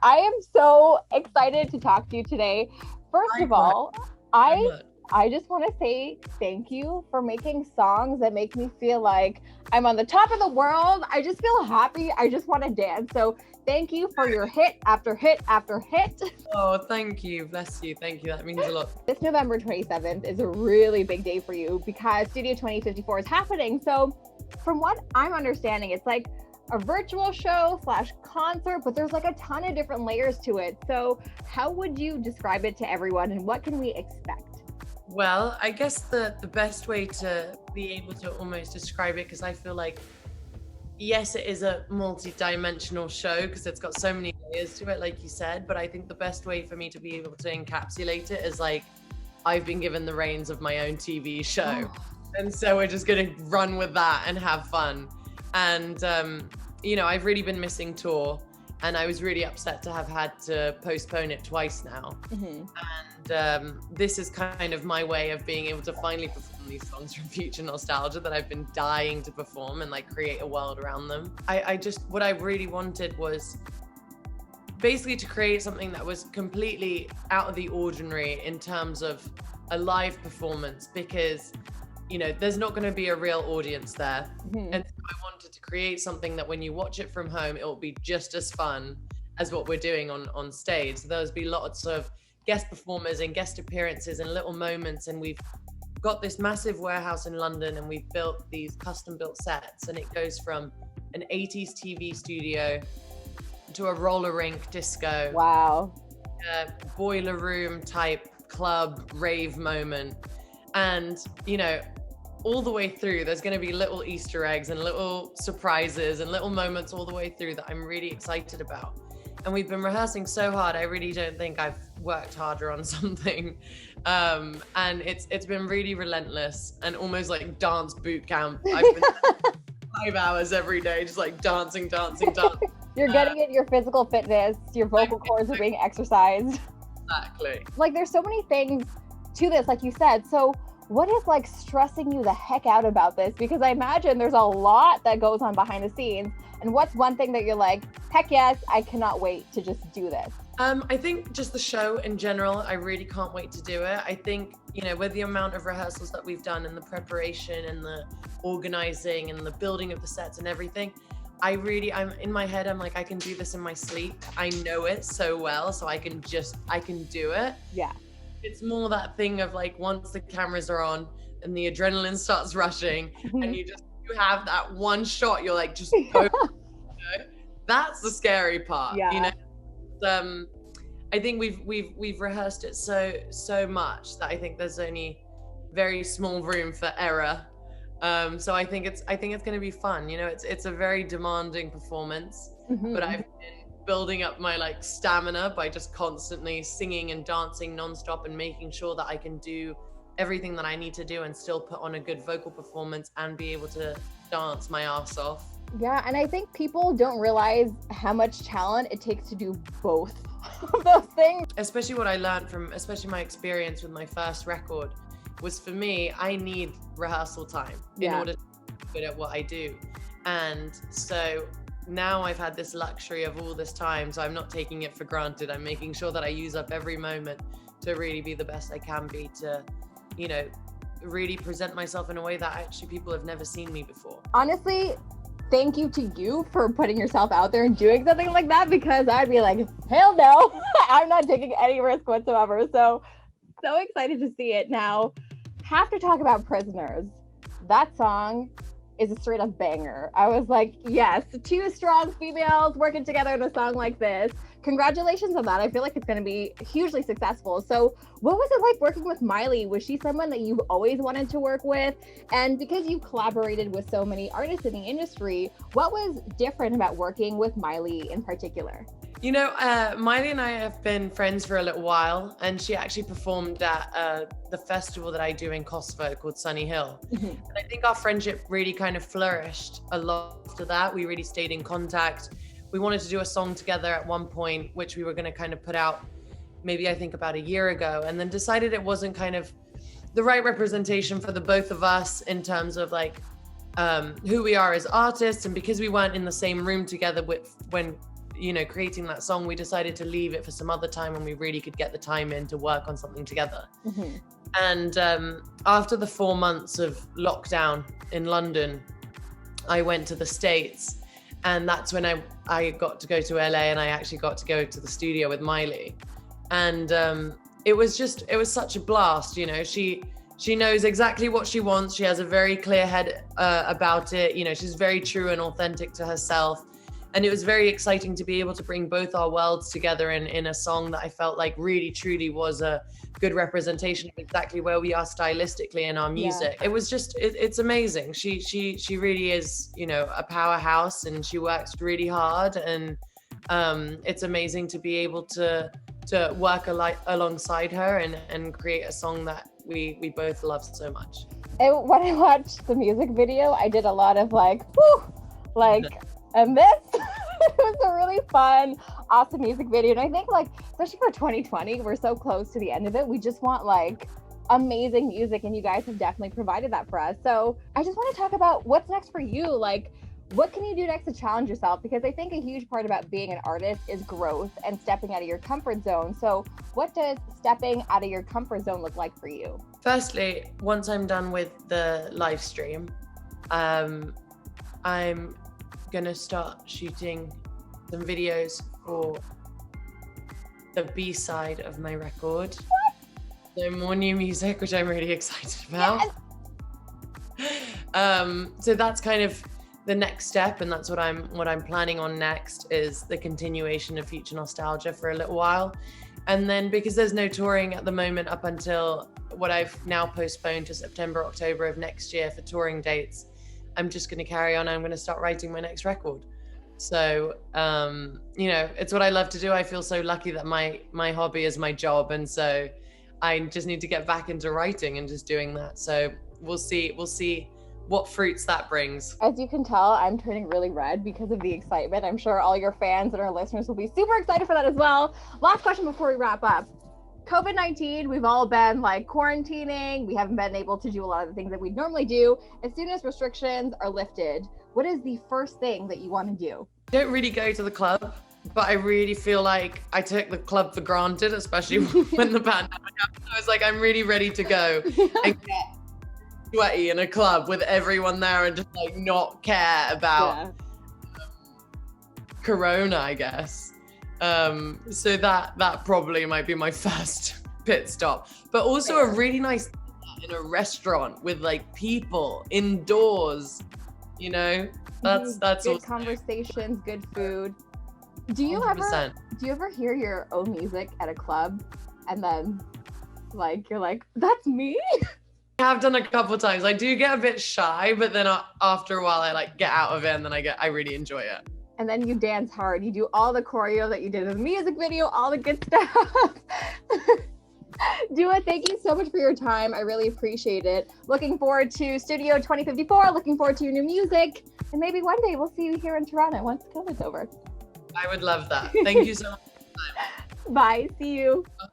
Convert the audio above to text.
I am so excited to talk to you today. First of all, I just want to say thank you for making songs that make me feel like I'm on the top of the world. I just feel happy. I just want to dance. So thank you for your hit after hit after hit. Oh, thank you. Bless you. Thank you. That means a lot. This November 27th is a really big day for you because Studio 2054 is happening. So from what I'm understanding, it's like a virtual show / concert, but there's like a ton of different layers to it. So how would you describe it to everyone and what can we expect? Well, I guess the best way to be able to almost describe it, because I feel like, yes, it is a multi-dimensional show because it's got so many layers to it, like you said, but I think the best way for me to be able to encapsulate it is like, I've been given the reins of my own TV show. And so we're just going to run with that and have fun. And, I've really been missing tour. And I was really upset to have had to postpone it twice now. Mm-hmm. And this is kind of my way of being able to finally perform these songs from Future Nostalgia that I've been dying to perform and like create a world around them. What I really wanted was basically to create something that was completely out of the ordinary in terms of a live performance, because there's not going to be a real audience there. Mm-hmm. And so I wanted to create something that when you watch it from home, it will be just as fun as what we're doing on stage. So there'll be lots of guest performers and guest appearances and little moments. And we've got this massive warehouse in London and we've built these custom built sets, and it goes from an 80s TV studio to a roller rink disco. Wow. Boiler room type club rave moment. And, all the way through, there's going to be little Easter eggs and little surprises and little moments all the way through that I'm really excited about. And we've been rehearsing so hard. I really don't think I've worked harder on something. And it's been really relentless and almost like dance boot camp. I've been 5 hours every day, just like dancing. You're getting in your physical fitness, your vocal cords are being exercised. Exactly. Like there's so many things to this, like you said. So what is like stressing you the heck out about this? Because I imagine there's a lot that goes on behind the scenes. And what's one thing that you're like, heck yes, I cannot wait to just do this? I think just the show in general, I really can't wait to do it. I think, with the amount of rehearsals that we've done and the preparation and the organizing and the building of the sets and everything, I'm in my head, I'm like, I can do this in my sleep. I know it so well, so I can do it. Yeah. It's more that thing of like, once the cameras are on and the adrenaline starts rushing and you have that one shot, you're like, just go. That's the scary part. Yeah. I think we've rehearsed it so much that I think there's only very small room for error. So I think it's going to be fun. It's a very demanding performance, but I've been building up my like stamina by just constantly singing and dancing nonstop and making sure that I can do everything that I need to do and still put on a good vocal performance and be able to dance my ass off. Yeah, and I think people don't realize how much talent it takes to do both of those things. Especially what I learned from, especially my experience with my first record, was for me, I need rehearsal time in order to be good at what I do. And so now I've had this luxury of all this time, so I'm not taking it for granted. I'm making sure that I use up every moment to really be the best I can be, to, really present myself in a way that actually people have never seen me before. Honestly, thank you to you for putting yourself out there and doing something like that, because I'd be like, hell no, I'm not taking any risk whatsoever. So excited to see it. Now, have to talk about Prisoners. That song is a straight up banger. I was like, yes, 2 strong females working together in a song like this. Congratulations on that. I feel like it's going to be hugely successful. So what was it like working with Miley? Was she someone that you've always wanted to work with? And because you collaborated with so many artists in the industry, what was different about working with Miley in particular? Miley and I have been friends for a little while, and she actually performed at the festival that I do in Kosovo called Sunny Hill. Mm-hmm. And I think our friendship really kind of flourished a lot after that. We really stayed in contact. We wanted to do a song together at one point, which we were going to kind of put out maybe I think about a year ago, and then decided it wasn't kind of the right representation for the both of us in terms of like who we are as artists, and because we weren't in the same room together when creating that song, we decided to leave it for some other time when we really could get the time in to work on something together. Mhm. And after the 4 months of lockdown in London, I went to the States, and that's when I got to go to LA, and I actually got to go to the studio with Miley. And it was such a blast. She knows exactly what she wants. She has a very clear head about it. She's very true and authentic to herself. And it was very exciting to be able to bring both our worlds together in a song that I felt like really, truly was a good representation of exactly where we are stylistically in our music. Yeah. It was it's amazing. She really is, a powerhouse, and she works really hard. And it's amazing to be able to work alongside her and create a song that we both love so much. And when I watched the music video, I did a lot of and this. It was a really fun, awesome music video. And I think especially for 2020, we're so close to the end of it. We just want amazing music, and you guys have definitely provided that for us. So I just want to talk about what's next for you. What can you do next to challenge yourself? Because I think a huge part about being an artist is growth and stepping out of your comfort zone. So what does stepping out of your comfort zone look like for you? Firstly, once I'm done with the live stream, I'm gonna start shooting some videos for the B-side of my record. So more new music, which I'm really excited about. Yes. So that's kind of the next step, and that's what I'm planning on next, is the continuation of Future Nostalgia for a little while. And then, because there's no touring at the moment up until what I've now postponed to September, October of next year for touring dates, I'm just going to carry on. I'm going to start writing my next record. So, it's what I love to do. I feel so lucky that my hobby is my job. And so I just need to get back into writing and just doing that. So we'll see what fruits that brings. As you can tell, I'm turning really red because of the excitement. I'm sure all your fans and our listeners will be super excited for that as well. Last question before we wrap up. COVID-19, we've all been quarantining. We haven't been able to do a lot of the things that we'd normally do. As soon as restrictions are lifted, what is the first thing that you want to do? I don't really go to the club, but I really feel like I took the club for granted, especially when the pandemic happened. I was like, I'm really ready to go and get sweaty in a club with everyone there and just not care about Corona, I guess. So that probably might be my first pit stop, but also a really nice in a restaurant with people indoors, that's good also conversations, good food. Do you 100%. ever hear your own music at a club and then you're like, that's me? I have done a couple times. I do get a bit shy, but then after a while I get out of it, and then I really enjoy it. And then you dance hard. You do all the choreo that you did in the music video, all the good stuff. Dua, thank you so much for your time. I really appreciate it. Looking forward to Studio 2054. Looking forward to your new music. And maybe one day we'll see you here in Toronto once COVID's over. I would love that. Thank you so much for your time. Bye. See you. Bye.